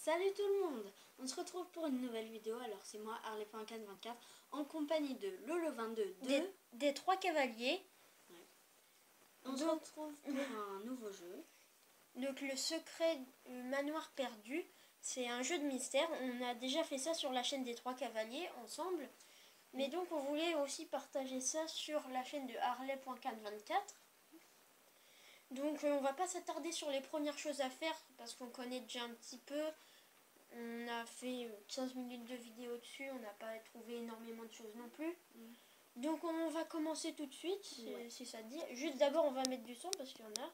Salut tout le monde. On se retrouve pour une nouvelle vidéo. Alors c'est moi, Harley.424, en compagnie de Lolo22 des trois cavaliers. Ouais. On se retrouve pour un nouveau jeu. Donc le secret du manoir perdu, c'est un jeu de mystère. On a déjà fait ça sur la chaîne des trois cavaliers ensemble. Mais donc on voulait aussi partager ça sur la chaîne de Harley.424. Donc on va pas s'attarder sur les premières choses à faire parce qu'on connaît déjà un petit peu. On a fait 15 minutes de vidéo dessus, on n'a pas trouvé énormément de choses non plus. Donc on va commencer tout de suite, si ça te dit. Juste d'abord on va mettre du son parce qu'il y en a.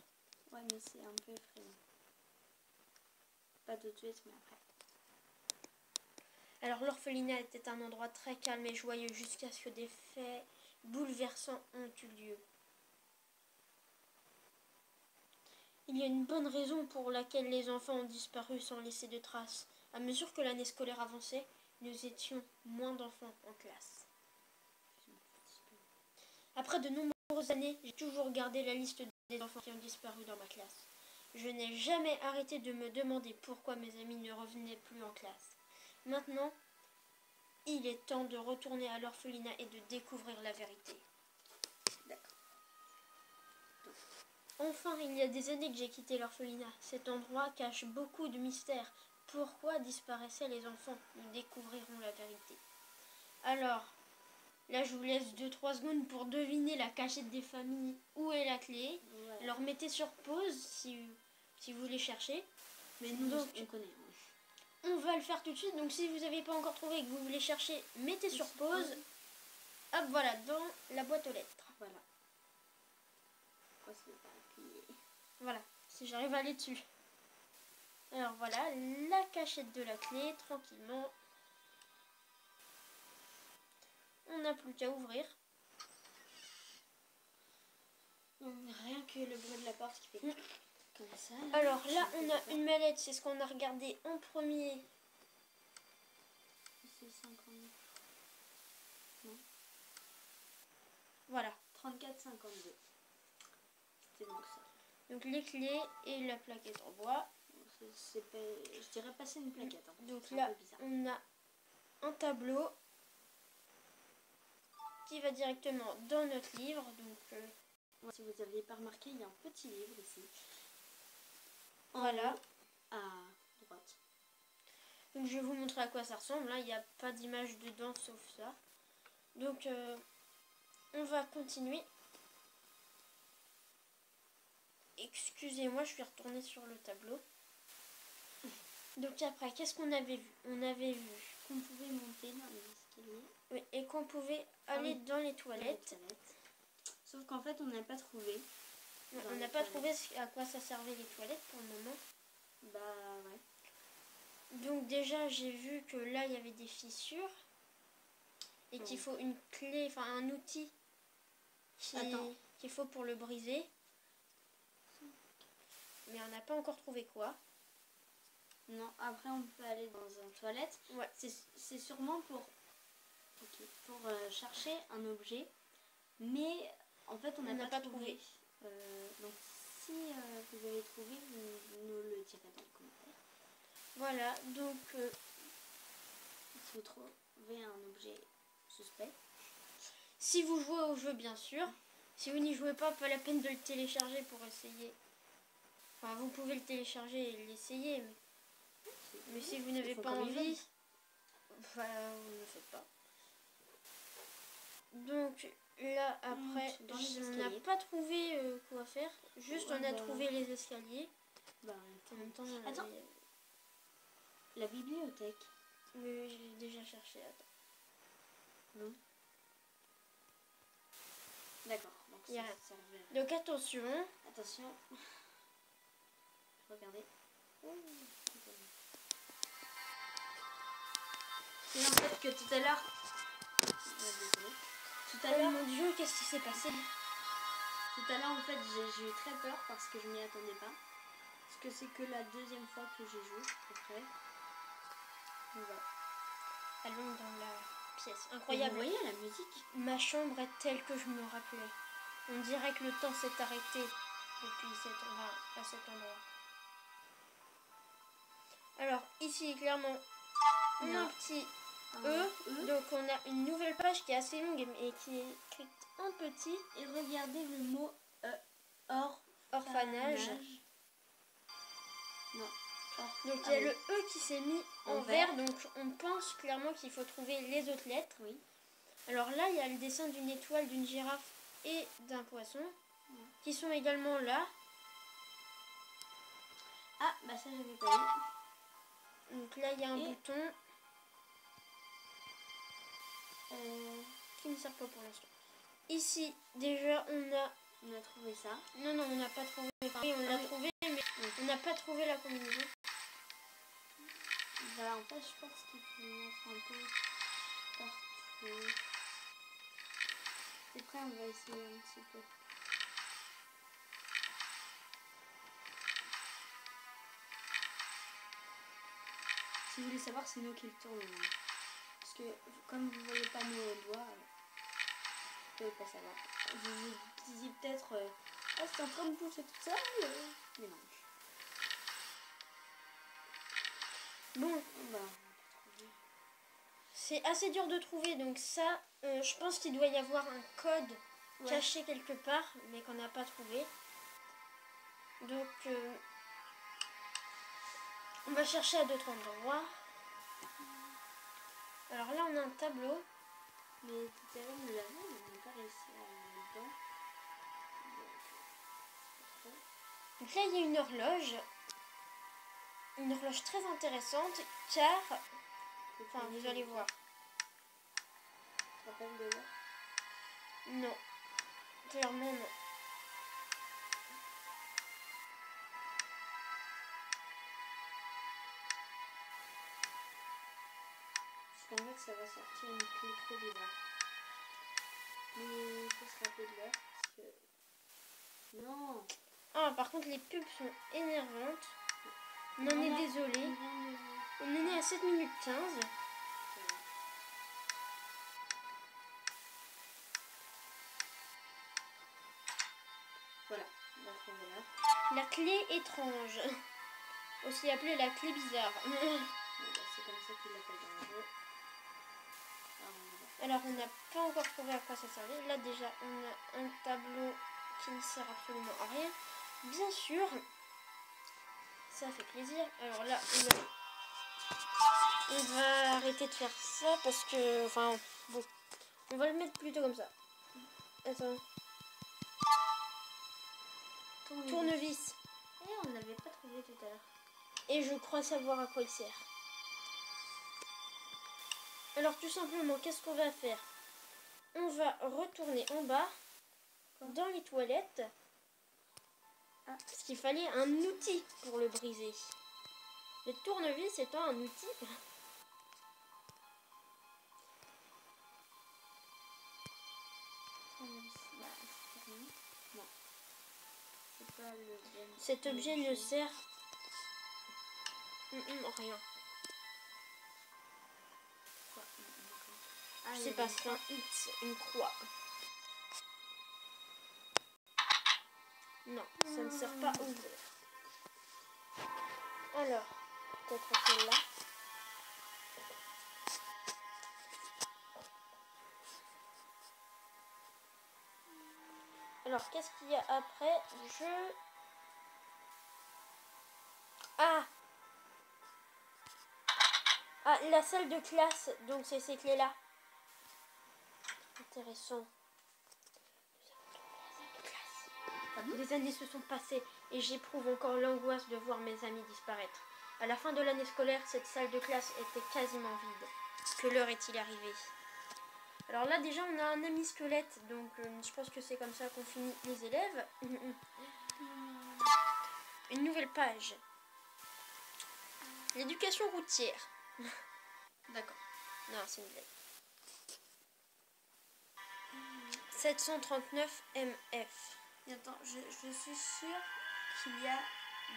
Ouais, mais c'est un peu effrayant. Pas tout de suite, mais après. Alors l'orphelinat était un endroit très calme et joyeux jusqu'à ce que des faits bouleversants ont eu lieu. Il y a une bonne raison pour laquelle les enfants ont disparu sans laisser de traces. À mesure que l'année scolaire avançait, nous étions moins d'enfants en classe. Après de nombreuses années, j'ai toujours gardé la liste des enfants qui ont disparu dans ma classe. Je n'ai jamais arrêté de me demander pourquoi mes amis ne revenaient plus en classe. Maintenant, il est temps de retourner à l'orphelinat et de découvrir la vérité. D'accord. Enfin, il y a des années que j'ai quitté l'orphelinat. Cet endroit cache beaucoup de mystères. Pourquoi disparaissaient les enfants? Nous découvrirons la vérité. Alors, là je vous laisse 2-3 secondes pour deviner la cachette des familles. Où est la clé? Ouais. Alors mettez sur pause si vous voulez chercher. Mais nous, donc, on connaît. On va le faire tout de suite. Donc si vous n'avez pas encore trouvé et que vous voulez chercher, mettez sur pause. Hop, voilà, dans la boîte aux lettres. Voilà. Voilà, si j'arrive à aller dessus. Alors voilà, la cachette de la clé, tranquillement. On n'a plus qu'à ouvrir. Rien que le bruit de la porte qui fait comme ça. Alors là, on a une mallette, c'est ce qu'on a regardé en premier. C'est 50. Non. Voilà. 34,52. C'est donc ça. Donc les clés et la plaquette en bois. Je dirais passer une plaquette. Hein. Donc là, on a un tableau qui va directement dans notre livre. Donc si vous n'aviez pas remarqué, il y a un petit livre ici. Voilà. À droite. Donc je vais vous montrer à quoi ça ressemble. Là, il n'y a pas d'image dedans sauf ça. Donc on va continuer. Excusez-moi, je suis retournée sur le tableau. Donc après, qu'est-ce qu'on avait vu? On avait vu qu'on pouvait monter dans les escaliers. Oui, et qu'on pouvait aller dans les toilettes. Sauf qu'en fait, on n'a pas trouvé. On n'a pas trouvé à quoi ça servait les toilettes pour le moment. Bah ouais. Donc déjà, j'ai vu que là, il y avait des fissures. Et qu'il faut une clé, enfin un outil qu'il faut pour le briser. Mais on n'a pas encore trouvé quoi. Non, après on peut aller dans une toilette. Ouais. C'est sûrement pour chercher un objet. Mais en fait on n'a pas trouvé. Donc si vous avez trouvé, vous nous le direz dans les commentaires. Voilà, donc si vous trouvez un objet suspect. Si vous jouez au jeu, bien sûr. Si vous n'y jouez pas la peine de le télécharger pour essayer. Enfin, vous pouvez le télécharger et l'essayer. Mais si vous n'avez pas envie, voilà, vous ne le faites pas. Donc là, après, on n'a pas trouvé quoi faire. Juste, on a trouvé les escaliers. Bah, en même temps, attends. La bibliothèque. Mais j'ai déjà cherché. Attends. Non. D'accord. Donc attention. Attention. Regardez. C'est en fait que tout à l'heure. Désolée. Tout à l'heure. Mon Dieu, qu'est-ce qui s'est passé? Tout à l'heure, en fait, j'ai eu très peur parce que je m'y attendais pas. Parce que c'est que la deuxième fois que j'ai joué, après. Voilà. Allons dans la pièce. Incroyable. Vous voyez la musique? Ma chambre est telle que je me rappelais. On dirait que le temps s'est arrêté depuis à cet endroit. Alors, ici. ici, clairement, on a un petit Un E. E. Donc on a une nouvelle page qui est assez longue et qui est écrite en petit. Et regardez le mot Orphanage. Non. Donc il y a le E qui s'est mis en vert. Donc on pense clairement qu'il faut trouver les autres lettres. Oui. Alors là, il y a le dessin d'une étoile, d'une girafe et d'un poisson qui sont également là. Ah, bah ça j'avais pas eu. Donc là, il y a un bouton qui ne sert pas pour l'instant. Ici, déjà, on a trouvé ça. Non, on n'a pas trouvé. Oui, on l'a trouvé, mais on n'a pas trouvé la combinaison. Voilà, en fait, je pense qu'il faut mettre un peu partout. C'est prêt, on va essayer un petit peu. Si vous voulez savoir, c'est nous qui le tournons. Parce que, comme vous ne voyez pas nos doigts, vous ne pouvez pas savoir. Vous vous disiez peut-être, ah, c'est en train de bouger tout seul. Mais non. Bon, c'est assez dur de trouver, donc ça, je pense qu'il doit y avoir un code caché quelque part, mais qu'on n'a pas trouvé. Donc, on va chercher à d'autres endroits. Alors là, on a un tableau. Mais tout à l'heure, nous l'avons, on n'a pas réussi à aller dedans. Donc là, il y a une horloge. Une horloge très intéressante, car... Enfin, vous allez voir. Tu te rappelles de l'heure? Non. Clairement, non. Parce qu'en fait, ça va sortir une clé trop bizarre. Mais il faut se rappeler de l'heure, parce que... Non! Ah, par contre, les pubs sont énervantes. On en est désolé. On est né à 7 minutes 15. Voilà, on va trouver là. La clé étrange. Aussi appelée la clé bizarre. C'est comme ça qu'il l'appelle dans le jeu. Alors, on n'a pas encore trouvé à quoi ça servait. Là, déjà, on a un tableau qui ne sert absolument à rien. Bien sûr, ça fait plaisir. Alors là, on va arrêter de faire ça parce que... Enfin, bon. On va le mettre plutôt comme ça. Attends. Tournevis. Et on ne l'avait pas trouvé tout à l'heure. Et je crois savoir à quoi il sert. Alors tout simplement, qu'est-ce qu'on va faire? On va retourner en bas, dans les toilettes. Parce qu'il fallait un outil pour le briser. Le tournevis étant un outil. Non. C'est pas le bon. Cet objet ne sert rien. Je sais pas, c'est un X, une croix. Non, ça ne sert pas à ouvrir. Alors, peut-être celle-là. Alors, qu'est-ce qu'il y a après? Ah, la salle de classe. Donc, c'est ces clés-là. Intéressant. Des années se sont passées et j'éprouve encore l'angoisse de voir mes amis disparaître. À la fin de l'année scolaire, cette salle de classe était quasiment vide. Que l'heure est-il arrivée? Alors là, déjà, on a un ami squelette, donc je pense que c'est comme ça qu'on finit les élèves. Une nouvelle page. L'éducation routière. D'accord. Non, c'est une blague. 739 MF. Attends, je suis sûre qu'il y a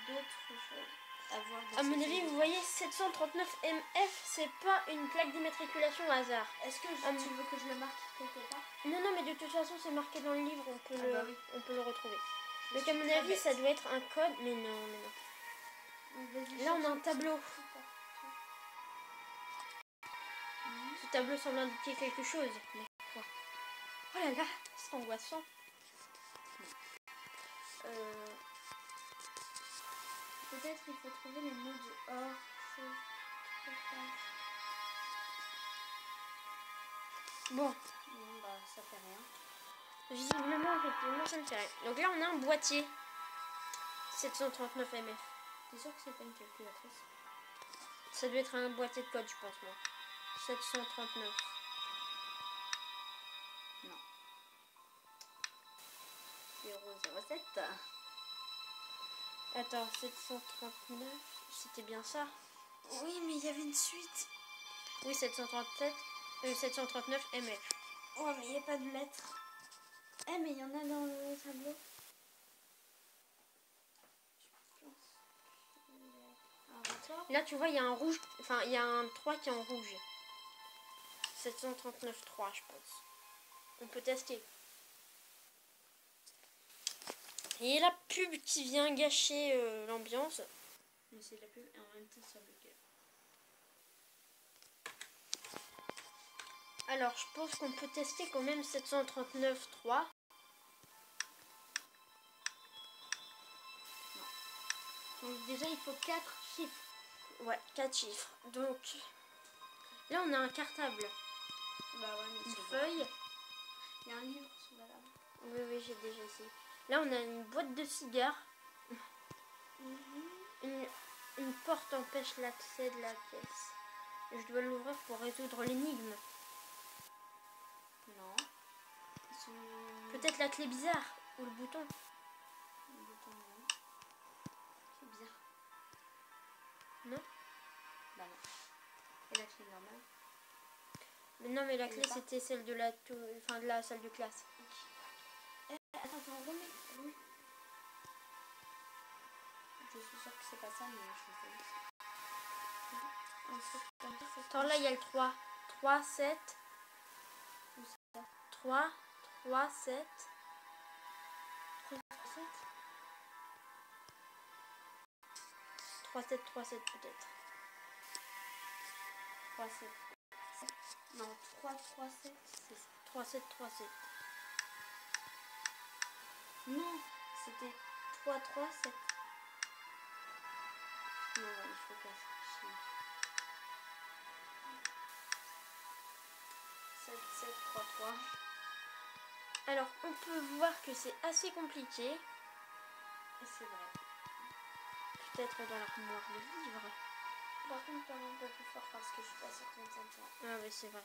d'autres choses à voir. À mon avis, vous voyez, 739 MF, c'est pas une plaque d'immatriculation au hasard. Est-ce que tu veux que je le marque quelque part? Non, mais de toute façon, c'est marqué dans le livre, on peut le retrouver. Donc à mon avis, bête. ça doit être un code, mais non. Là, on a un tableau. Ce tableau semble indiquer quelque chose. Mais quoi? Oh là là, c'est angoissant. Peut-être il faut trouver les mots du hors. Bon, bah ça fait rien. Visiblement, effectivement, ça ne fait rien. Donc là, on a un boîtier. 739 MF. T'es sûr que c'est pas une calculatrice? Ça doit être un boîtier de code, je pense, moi. 739. Non. 007. Attends, 739, c'était bien ça? Oui, mais il y avait une suite. Oui, 739 MF. Ouais, mais il n'y a pas de lettres. Eh, mais il y en a dans le tableau. Là, tu vois, il y a un rouge, enfin, il y a un 3 qui est en rouge. 739.3, je pense. On peut tester. Et la pub qui vient gâcher l'ambiance. Mais c'est la pub et en même temps ça bloque. Alors, je pense qu'on peut tester quand même 739.3. Donc déjà, il faut 4 chiffres. Ouais, 4 chiffres. Donc, là, on a un cartable. Bah ouais, mais Une c'est feuille. Il y a un livre sous la table. Oui, oui, j'ai déjà essayé. Là, on a une boîte de cigares. Une porte empêche l'accès de la pièce. Je dois l'ouvrir pour résoudre l'énigme. Non. Peut-être la clé bizarre ou le bouton. Le bouton, non. C'est bizarre. Non? Bah non. Et la clé normale? Mais non, mais la Elle clé est pas. c'était celle de la, enfin, de la salle de classe. Attends, remets. Je suis sûre que c'est pas ça, mais je sais. Attends, là il y a le 3. 3, 7. Où ça? 3, 3, 7. 3, 7. 3, 7, 3, 7 peut-être. 3, 7. Non, 3, 3, 7. C'est ça. 3, 7, 3, 7. Non, c'était 3, 3, 7. Non, ouais, il faut qu'elle chiffre. 7, 7, 3, 3. Alors, on peut voir que c'est assez compliqué. Et c'est vrai. Peut-être dans l'armoire de livres. Par contre, parle un peu plus fort parce que je suis pas sûre qu'on t'entend. Ah oui, c'est vrai.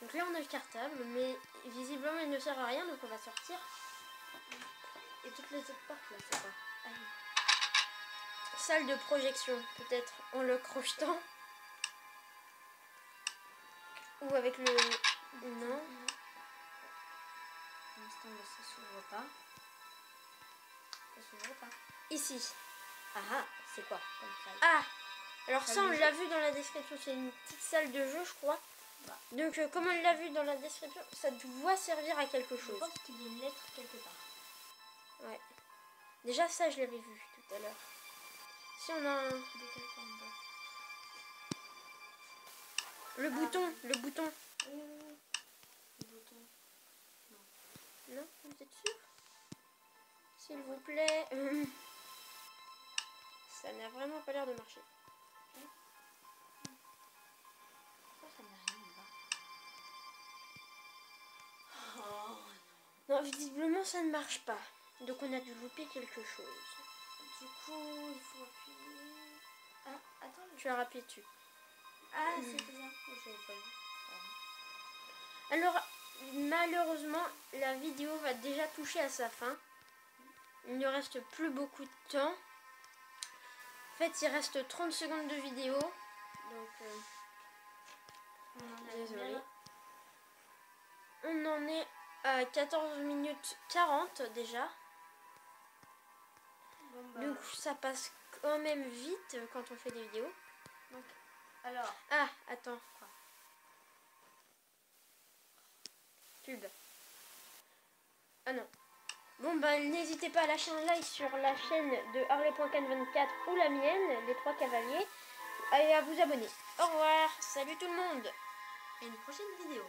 Donc là, on a le cartable, mais visiblement, il ne sert à rien, donc on va sortir. Et toutes les autres portes là, c'est quoi? Ah oui. Salle de projection, peut-être en le crochetant. Ou avec le... Non. Pour l'instant, ça s'ouvre pas. Ça s'ouvre pas. Ici. Ah ah, c'est quoi comme salle? Ah! Alors ça, Salle on de l'a jeu. vu dans la description. C'est une petite salle de jeu, je crois. Bah. Donc, comme on l'a vu dans la description, ça doit servir à quelque Je chose. pense qu'il y a une lettre quelque part. Ouais. Déjà, ça, je l'avais vu tout à l'heure. Si on a un... Le bouton, le bouton. Le bouton. Non, vous êtes sûr? S'il vous plaît. Ça n'a vraiment pas l'air de marcher. Pourquoi ça n'a rien là-bas? Oh Non, visiblement, ça ne marche pas. Donc, on a dû louper quelque chose. du coup, il faut appuyer. Ah, attends. Tu as appuyé dessus. Ah, c'était ça. J'avais pas vu. Alors, malheureusement, la vidéo va déjà toucher à sa fin. Il ne reste plus beaucoup de temps. En fait, il reste 30 secondes de vidéo. Donc, désolé. On en est à 14 minutes 40 déjà. Bon, bah. Donc, ça passe quand même vite quand on fait des vidéos. Donc, alors. Ah, attends. Pub. Ah non. Bon, ben, n'hésitez pas à lâcher un like sur la chaîne de Harley.can24 ou la mienne, les 3 cavaliers, et à vous abonner. Au revoir. Salut tout le monde. à une prochaine vidéo.